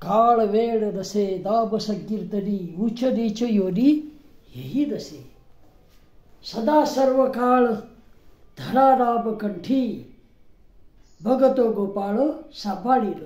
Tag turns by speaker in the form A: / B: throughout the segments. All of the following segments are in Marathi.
A: काळ वेळ रसे दाब संकीर्तनी उच्च नीच योनी हेही रसे. सदा सर्व काळ धरा नाम कंठी भगतो गोपाळ सांभाळील.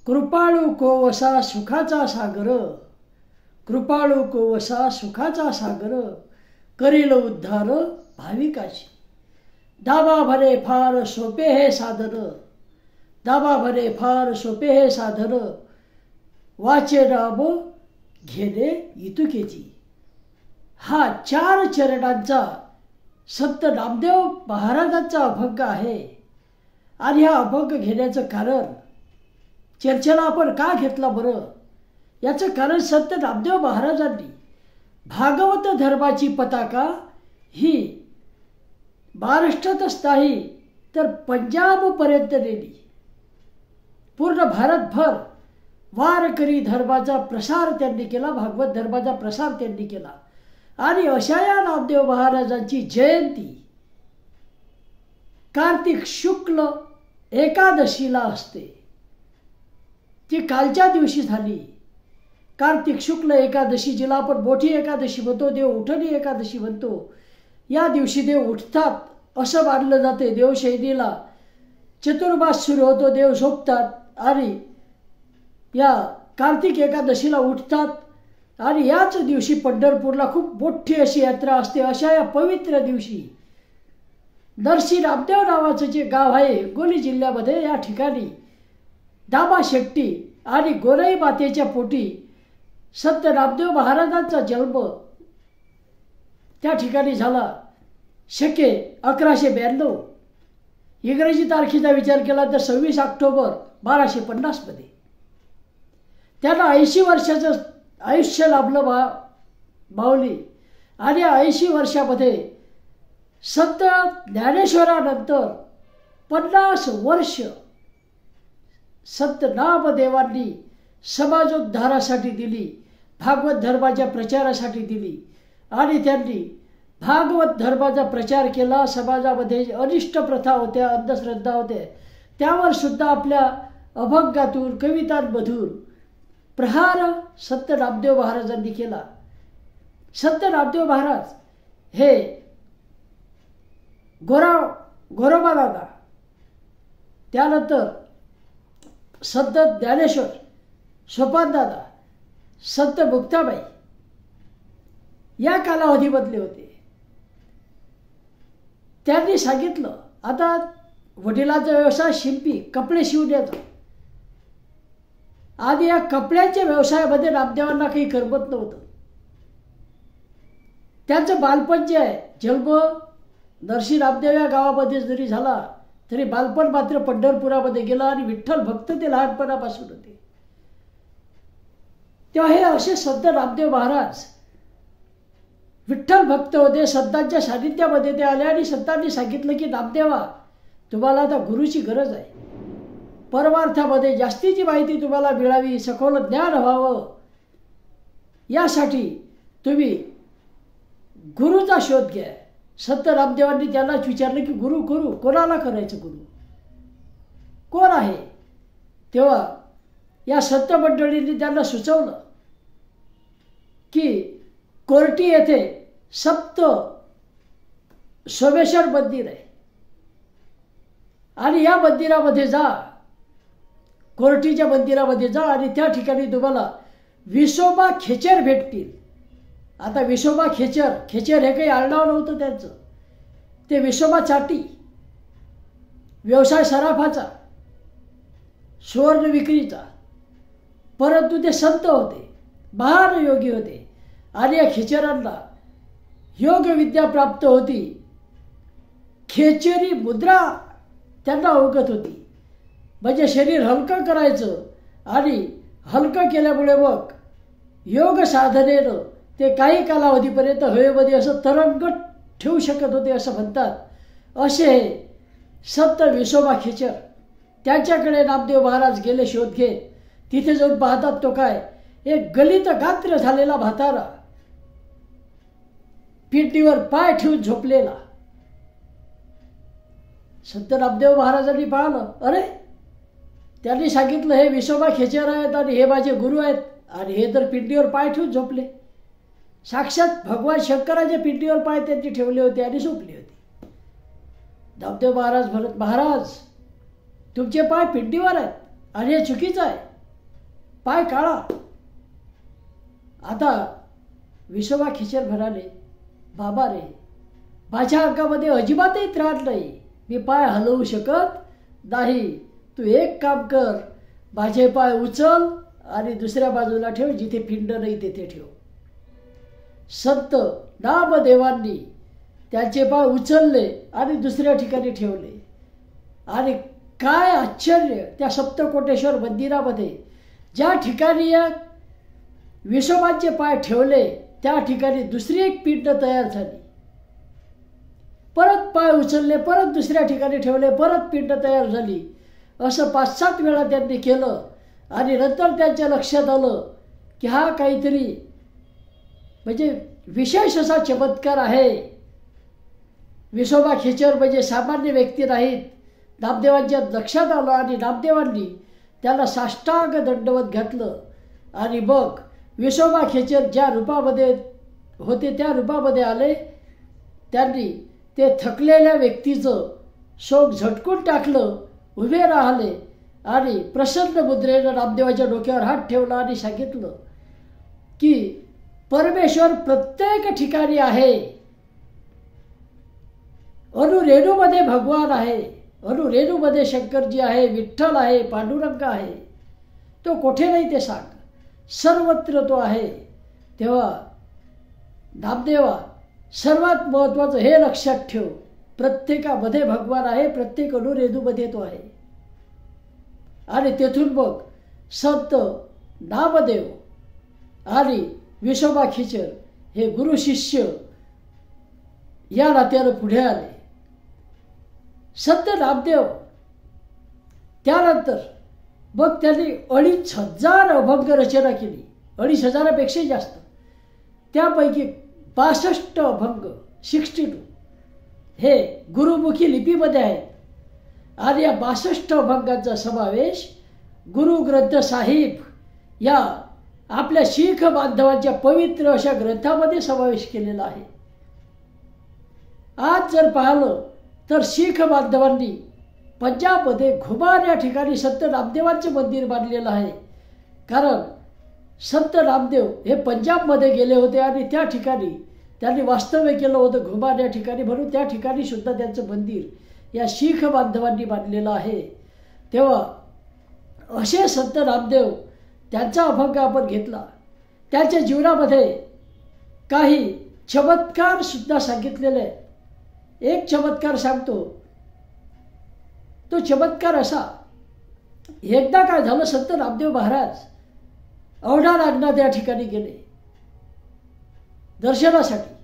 A: कृपाळू कोवसा सुखाचा सागर कृपाळू कोवसा सुखाचा सागर करील उद्धार भाविकाची. दाबा भरे फार सोपे हे साधन दाबा भरे फार सोपे हे साधन वाचे नाम घेणे इतुकेची. हा 4 चरणांचा संत नामदेव महाराजांचा अभंग आहे. आणि हा अभंग घेण्याचं कारण चर्चेला आपण का घेतला बरं, याचं कारण संत नामदेव महाराजांनी भागवत धर्माची पताका ही महाराष्ट्रातच नाही तर पंजाबपर्यंत नेली. पूर्ण भारतभर वारकरी धर्माचा प्रसार त्यांनी केला, भागवत धर्माचा प्रसार त्यांनी केला. आणि अशा या नामदेव महाराजांची जयंती कार्तिक शुक्ल एकादशीला असते. ती कालच्या दिवशी झाली. कार्तिक शुक्ल एकादशी, जिला आपण मोठी एकादशी म्हणतो, देव उठणी एकादशी म्हणतो. या दिवशी देव उठतात असं मानलं जाते. देवशैलीला चतुर्मास सुरू होतो, देव झोपतात आणि या कार्तिक एकादशीला उठतात. आणि याच दिवशी पंढरपूरला खूप मोठी अशी यात्रा असते. अशा या पवित्र दिवशी नरसी नामदेव नावाचं जे गाव आहे हिंगोली जिल्ह्यामध्ये, या ठिकाणी दामा शेट्टी आणि गोराई मातेच्या पोटी संत नामदेव महाराजांचा जन्म त्या ठिकाणी झाला. शके 1192. इंग्रजी तारखेचा विचार केला तर 26 ऑक्टोबर 1250 मध्ये त्यांना 80 वर्षाचं आयुष्य लाभलं माऊली. आणि 80 वर्षामध्ये संत ज्ञानेश्वरानंतर 50 वर्ष संत नामदेवांनी समाजोद्धारासाठी दिली, भागवत धर्माच्या प्रचारासाठी दिली. आणि त्यांनी भागवत धर्माचा प्रचार केला. समाजामध्ये अनिष्ट प्रथा होत्या, अंधश्रद्धा होत्या, त्यावर सुद्धा आपल्या अभंगातून कवितांमधून प्रहार संत नामदेव महाराजांनी केला. संत नामदेव महाराज हे गोरोबा दादा, त्यानंतर संत ज्ञानेश्वर, सोपान दादा, संत मुक्ताबाई या कालावधीमधले होते. त्यांनी सांगितलं, आता वडिलांचा व्यवसाय शिंपी कपडे शिवण्याचा, आणि या कपड्याच्या व्यवसायामध्ये नामदेवांना काही करमत नव्हतं. त्यांचं बालपण जे आहे, जन्म नरसी नामदेव या गावामध्ये जरी झाला तरी बालपण मात्र पंढरपुरामध्ये गेला. आणि विठ्ठल भक्त ते लहानपणापासून होते. तेव्हा हे असे संत नामदेव महाराज विठ्ठल भक्त होते. संतांच्या सानिध्यामध्ये ते आले आणि संतांनी सांगितलं की नामदेवा, तुम्हाला आता गुरुची गरज आहे. परमार्थामध्ये जास्तीची माहिती तुम्हाला मिळावी, सखोल ज्ञान व्हावं, यासाठी तुम्ही गुरुचा शोध घ्या. संत नामदेवांनी त्यांनाच विचारलं की गुरु कोणाला करायचं, गुरु कोण आहे. तेव्हा या संत मंडळींनी त्यांना सुचवलं की कोर्टी येथे सप्त सोमेश्वर मंदिर आहे आणि या मंदिरामध्ये जा, कोर्टीच्या मंदिरामध्ये जा आणि त्या ठिकाणी तुम्हाला विसोबा खेचर भेटतील. आता विसोबा खेचर हे काही आडनाव नव्हतं त्यांचं, ते विसोबा चाटी, व्यवसाय सराफाचा, सुवर्ण विक्रीचा. परंतु ते संत होते, महान योगी होते. आणि या खेचरांना योग विद्या प्राप्त होती. खेचरी मुद्रा त्यांना अवगत होती. म्हणजे शरीर हलकं करायचं आणि हलकं केल्यामुळे मग योग साधनेनं ते काही कालावधीपर्यंत हवेमध्ये असं तरंगत ठेवू शकत होते असं म्हणतात. असे संत विसोबा खेचर, त्यांच्याकडे नामदेव महाराज गेले शोध घेत. तिथे जाऊन पाहतात तो काय, एक गलित गात्र झालेला म्हातारा पिंडीवर पाय ठेवून झोपलेला. संत नामदेव महाराजांनी पाहिलं, अरे त्यांनी सांगितलं हे विसोबा खेचर आहेत आणि हे माझे गुरु आहेत आणि हे तर पिंडीवर पाय ठेवून झोपले. साक्षात भगवान शंकराच्या पिंडीवर पाय त्यांनी ठेवले होते आणि झोपली होती. नामदेव महाराज म्हणत, महाराज तुमचे पाय पिंडीवर आहेत आणि हे चुकीचं आहे, पाय काढा. आता विसोबा खेचर म्हणाले, बाबा रे, माझ्या अंगामध्ये अजिबातही त्रास नाही, मी पाय हलवू शकत नाही. तू एक काम कर, माझे पाय उचल आणि दुसऱ्या बाजूला ठेव, जिथे पिंड नाही तिथे ठेव. संत नामदेवांनी त्यांचे पाय उचलले आणि दुसऱ्या ठिकाणी ठेवले. आणि काय आश्चर्य, त्या सप्तकोटेश्वर मंदिरामध्ये ज्या ठिकाणी विसोबांचे पाय ठेवले त्या ठिकाणी दुसरी एक पिंड तयार झाली. परत पाय उचलले, परत दुसऱ्या ठिकाणी ठेवले, परत पिंड तयार झाली. असं 5-7 वेळा त्यांनी केलं आणि नंतर त्यांच्या लक्षात आलं की हा काहीतरी म्हणजे विशेष असा चमत्कार आहे. विसोबा खेचर म्हणजे सामान्य व्यक्ती नाहीत. नामदेवांच्या लक्षात आलं आणि नामदेवांनी त्याला साष्टांग दंडवत घातलं. आणि मग विसोबा खेचर ज्या रूपामध्ये होते त्या रूपामध्ये आले. त्यांनी ते थकलेल्या व्यक्तीचं शोक झटकून टाकलं, उभे राहिले आणि प्रसन्न मुद्रेनं नामदेवाच्या डोक्यावर हात ठेवला आणि सांगितलं की परमेश्वर प्रत्येक ठिकाणी आहे. अनुरेणूमध्ये भगवान आहे, अनुरेणूमध्ये शंकरजी आहे, विठ्ठल आहे, पांडुरंग आहे. तो कोठे नाही ते सांग, सर्वत्र तो आहे. तेव्हा नामदेवा, सर्वात महत्त्वाचं हे लक्षात ठेव, प्रत्येकामध्ये भगवान आहे, प्रत्येक अनुरेणूमध्ये तो आहे. आणि तेथून मग संत नामदेव आणि विसोबा खेचर हे गुरु शिष्य या नात्यानं पुढे आले. संत नामदेव त्यानंतर मग त्यांनी 2,500 अभंग रचना केली, 2,500पेक्षा जास्त. त्यापैकी 62 अभंग 62 हे गुरुमुखी लिपीमध्ये आहेत. आणि या 62 अभंगांचा समावेश गुरु ग्रंथ साहिब या आपल्या शीख बांधवांच्या पवित्र अशा ग्रंथामध्ये समावेश केलेला आहे. आज जर पाहिलं तर शीख बांधवांनी पंजाबमध्ये घुमान या ठिकाणी संत नामदेवांचे मंदिर बांधलेलं आहे. कारण संत नामदेव हे पंजाबमध्ये गेले होते आणि त्या ठिकाणी त्यांनी वास्तव्य केलं होतं घुमान या ठिकाणी, म्हणून त्या ठिकाणी सुद्धा त्यांचं मंदिर या शीख बांधवांनी बांधलेलं आहे. तेव्हा असे संत नामदेव, त्यांचा अभंग आपण घेतला. त्यांच्या जीवनामध्ये काही चमत्कार सुद्धा सांगितलेले आहेत. एक चमत्कार सांगतो. तो चमत्कार असा, एकदा काय झालं, संत नामदेव महाराज औंढा नागनाथ या ठिकाणी गेले दर्शनासाठी.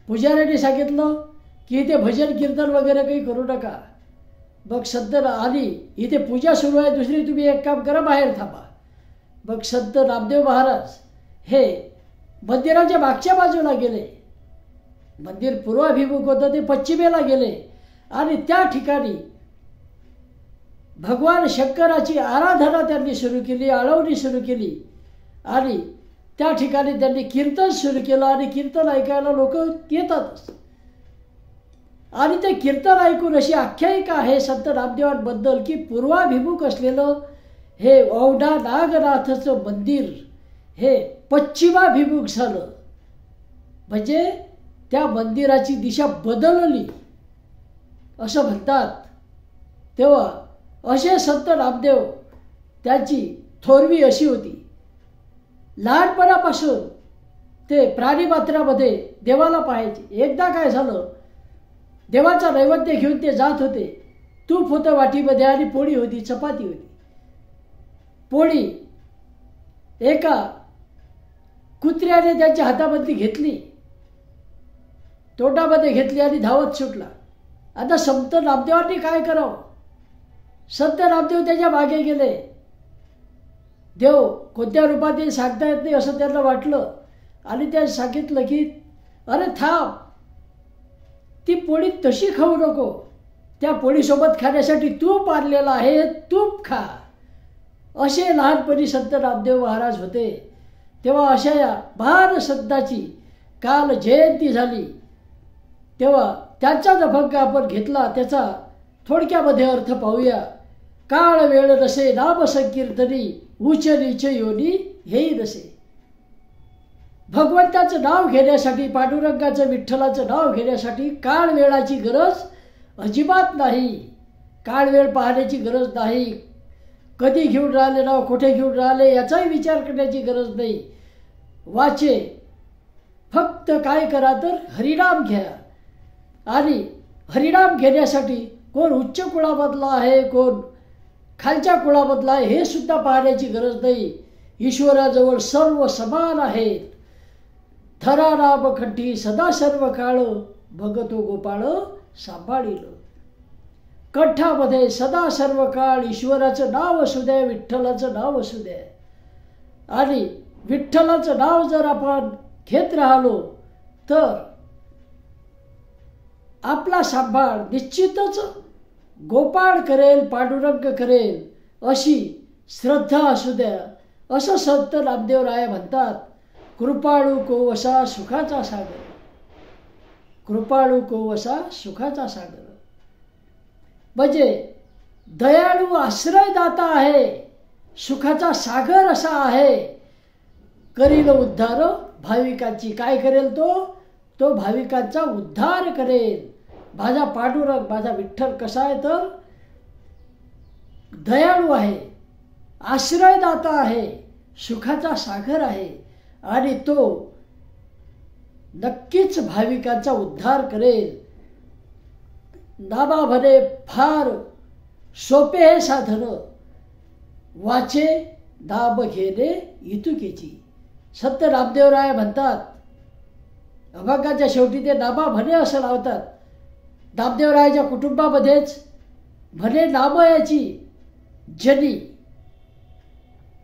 A: पुजाऱ्यांनी सांगितलं की इथे भजन कीर्तन वगैरे काही करू नका. मग संत आली, इथे पूजा सुरू आहे, दुसरी तुम्ही एक काम करा, बाहेर थांबा. मग संत नामदेव महाराज हे मंदिराच्या मागच्या बाजूला गेले. मंदिर पूर्वाभिमुख होतं, ते पश्चिमेला गेले आणि त्या ठिकाणी भगवान शंकराची आराधना त्यांनी सुरू केली, आळवणी सुरू केली. आणि त्या ठिकाणी त्यांनी कीर्तन सुरू केलं आणि कीर्तन ऐकायला लोक येतातच. आणि ते कीर्तन ऐकून अशी आख्यायिका आहे संत नामदेवांबद्दल की पूर्वाभिमुख असलेलं हे औंढा नागनाथचं मंदिर हे पश्चिमाभिमुख झालं. म्हणजे त्या मंदिराची दिशा बदलली असं म्हणतात. तेव्हा असे संत नामदेव, त्यांची थोरवी अशी होती, लहानपणापासून ते प्राणीमात्रामध्ये देवाला पाहायचे. एकदा काय झालं, देवाचा नैवेद्य घेऊन ते जात होते. तूप होतं वाटीमध्ये आणि पोळी होती, चपाती होती. पोळी एका कुत्र्याने त्यांच्या हातामध्ये घेतली, तोंडामध्ये घेतली आणि धावत सुटला. आता संत नामदेवांनी काय करावं? संत नामदेव त्याच्या मागे गेले. देव कोणत्या रूपात येईल सांगता येत नाही असं त्यांना वाटलं आणि त्याने सांगितलं की अरे थांब, ती पोळी तशी खाऊ नको, त्या पोळीसोबत खाण्यासाठी तूप आणलेलं आहे, तूप खा. असे लहानपणी संत नामदेव महाराज होते. तेव्हा अशा या महान संताची काल जयंती झाली, तेव्हा त्यांचाच अभंग आपण घेतला. त्याचा थोडक्यामध्ये अर्थ पाहूया. काळ वेळ नसे नाम संकीर्तनी, उच्च नीच योनी हेही नसे. भगवंताचं नाव घेण्यासाठी, पांडुरंगाचं विठ्ठलाचं नाव घेण्यासाठी काळ वेळाची गरज अजिबात नाही. काळ वेळ पाहण्याची गरज नाही. कधी घेऊन राहिले नाव, कुठे घेऊन राहिले याचाही विचार करण्याची गरज नाही. वाचे फक्त काय करा तर हरिनाम घ्या. आणि हरिनाम घेण्यासाठी कोण उच्च कुळामधला आहे, कोण खालच्या कुळामधला आहे हे सुद्धा पाहण्याची गरज नाही. ईश्वराजवळ सर्व समान आहेत. धरा नाम कंठी सदा सर्व काळ, भगतो गोपाळ सांभाळील. कंठामध्ये सदा सर्व काळ ईश्वराचं नाव असू द्या, विठ्ठलाचं नाव असू द्या. आणि विठ्ठलाचं नाव जर आपण घेत राहिलो तर आपला सांभाळ निश्चितच गोपाळ करेल, पांडुरंग करेल अशी श्रद्धा असू द्या. असं संत नामदेवराय म्हणतात. कृपाळू कोवसा सुखाचा सागर, कृपाळू कोवसा सुखाचा सागर. म्हणजे दयाळू आश्रयदाता आहे, सुखाचा सागर असा आहे. करील उद्धार भाविकांची. काय करेल तो भाविकांचा उद्धार करेल. माझा पांडुरंग, माझा विठ्ठल कसा आहे तर दयाळू आहे, आश्रयदाता आहे, सुखाचा सागर आहे. आणि तो नक्कीच भाविकांचा उद्धार करेल. नामामध्ये फार सोपे हे साधन, वाचे नाम घेणे इतुकेची. संत नामदेवराय म्हणतात, अभंगाच्या शेवटी ते नामा म्हणे असं लावतात. नामदेवरायाच्या कुटुंबामध्येच म्हणे नामयाची जनी,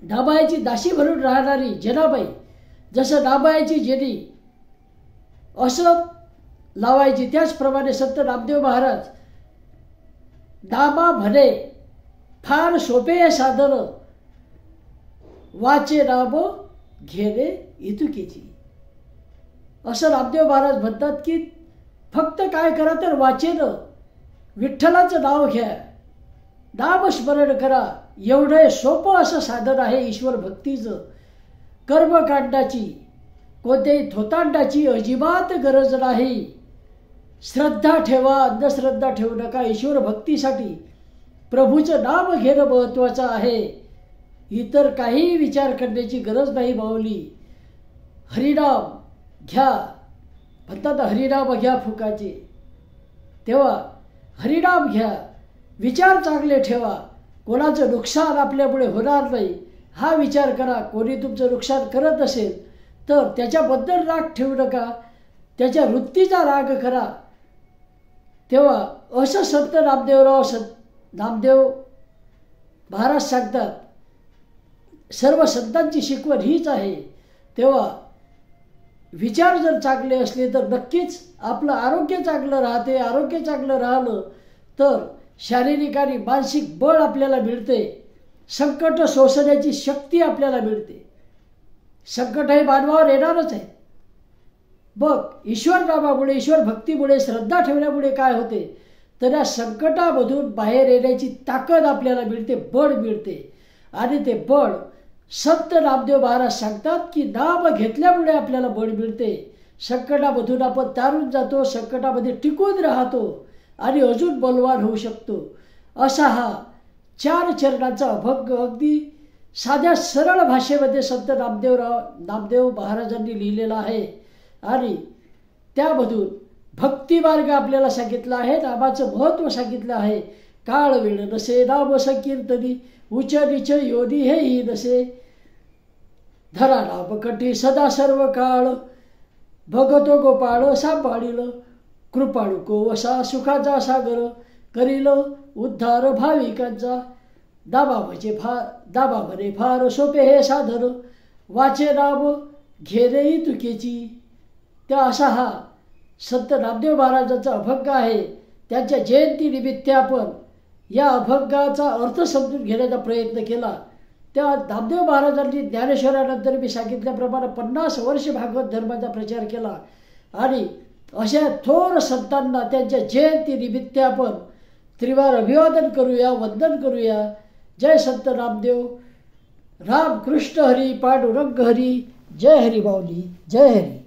A: नामायाची दासी म्हणून राहणारी जनाबाई जसं नामयाची जनी असं लावायची, त्याचप्रमाणे संत नामदेव महाराज नामा म्हणे फार सोपे साधन, वाचे नाम घेणे इतुकेची. असं नामदेव महाराज म्हणतात की फक्त काय करा तर वाचेनं विठ्ठलाचं नाव घ्या, नामस्मरण करा. एवढं सोपं असं साधन आहे ईश्वर भक्तीचं. कर्मकांडाची, कोणत्याही थोतांडाची अजिबात गरज नाही. श्रद्धा ठेवा, अंधश्रद्धा ठेवू नका. ईश्वर भक्तीसाठी प्रभूचं नाम घेणं महत्त्वाचं आहे. इतर काही विचार करण्याची गरज नाही माऊली. हरिनाम घ्या म्हणतात, हरिनाम घ्या फुकाचे. तेव्हा हरिनाम घ्या, विचार चांगले ठेवा. कोणाचं नुकसान आपल्यामुळे होणार नाही हा विचार करा. कोणी तुमचं नुकसान करत असेल तर त्याच्याबद्दल राग ठेवू नका, त्याच्या वृत्तीचा राग करा. तेव्हा असं संत नामदेव महाराज सांगतात. सर्व संतांची शिकवण हीच आहे. तेव्हा विचार जर चांगले असले तर नक्कीच आपलं आरोग्य चांगलं राहते. आरोग्य चांगलं राहिलं तर शारीरिक आणि मानसिक बळ आपल्याला मिळते. संकट सोसण्याची शक्ती आपल्याला मिळते. संकट हे मानवावर येणारच आहे. बघ, ईश्वर नामामुळे, ईश्वर भक्तीमुळे, श्रद्धा ठेवण्यामुळे काय होते तर या संकटामधून बाहेर येण्याची ताकद आपल्याला मिळते, बळ मिळते. आणि ते बळ संत नामदेव महाराज सांगतात की नाम घेतल्यामुळे आपल्याला बळ मिळते. संकटामधून आपण तारून जातो, संकटामध्ये टिकून राहतो आणि अजून बलवान होऊ शकतो. असा हा 4 चरणांचा अभंग अगदी साध्या सरळ भाषेमध्ये संत नामदेव महाराजांनी लिहिलेला आहे. आणि त्यामधून भक्तिमार्ग आपल्याला सांगितला आहे, नामाचं महत्त्व सांगितलं आहे. काळ वेळ नसे नाम संकीर्तनी, उच्च नीच योनी हेही नसे. धरा नाम कंठी सदा सर्व काळ, भगतो गोपाळ सांभाळील. कृपाळू कोवसा सुखाचा सागर, करील उद्धार भाविकांचा. दाबामध्ये फार सोपे हे साधन, वाचे नाम घेणे तुकेची. त्या असा हा संत नामदेव महाराजांचा अभंग आहे. त्यांच्या जयंतीनिमित्त आपण या अभंगाचा अर्थ समजून घेण्याचा प्रयत्न केला. त्या नामदेव महाराजांनी ज्ञानेश्वरानंतर मी सांगितल्याप्रमाणे 50 वर्ष भागवत धर्माचा प्रचार केला आणि अशा थोर संतांना त्यांच्या जयंतीनिमित्त आपण त्रिवार अभिवादन करूया, वंदन करूया. जय संत नामदेव. राम कृष्ण हरी, पांडुरंग हरी. जय हरी माऊली. जय हरी.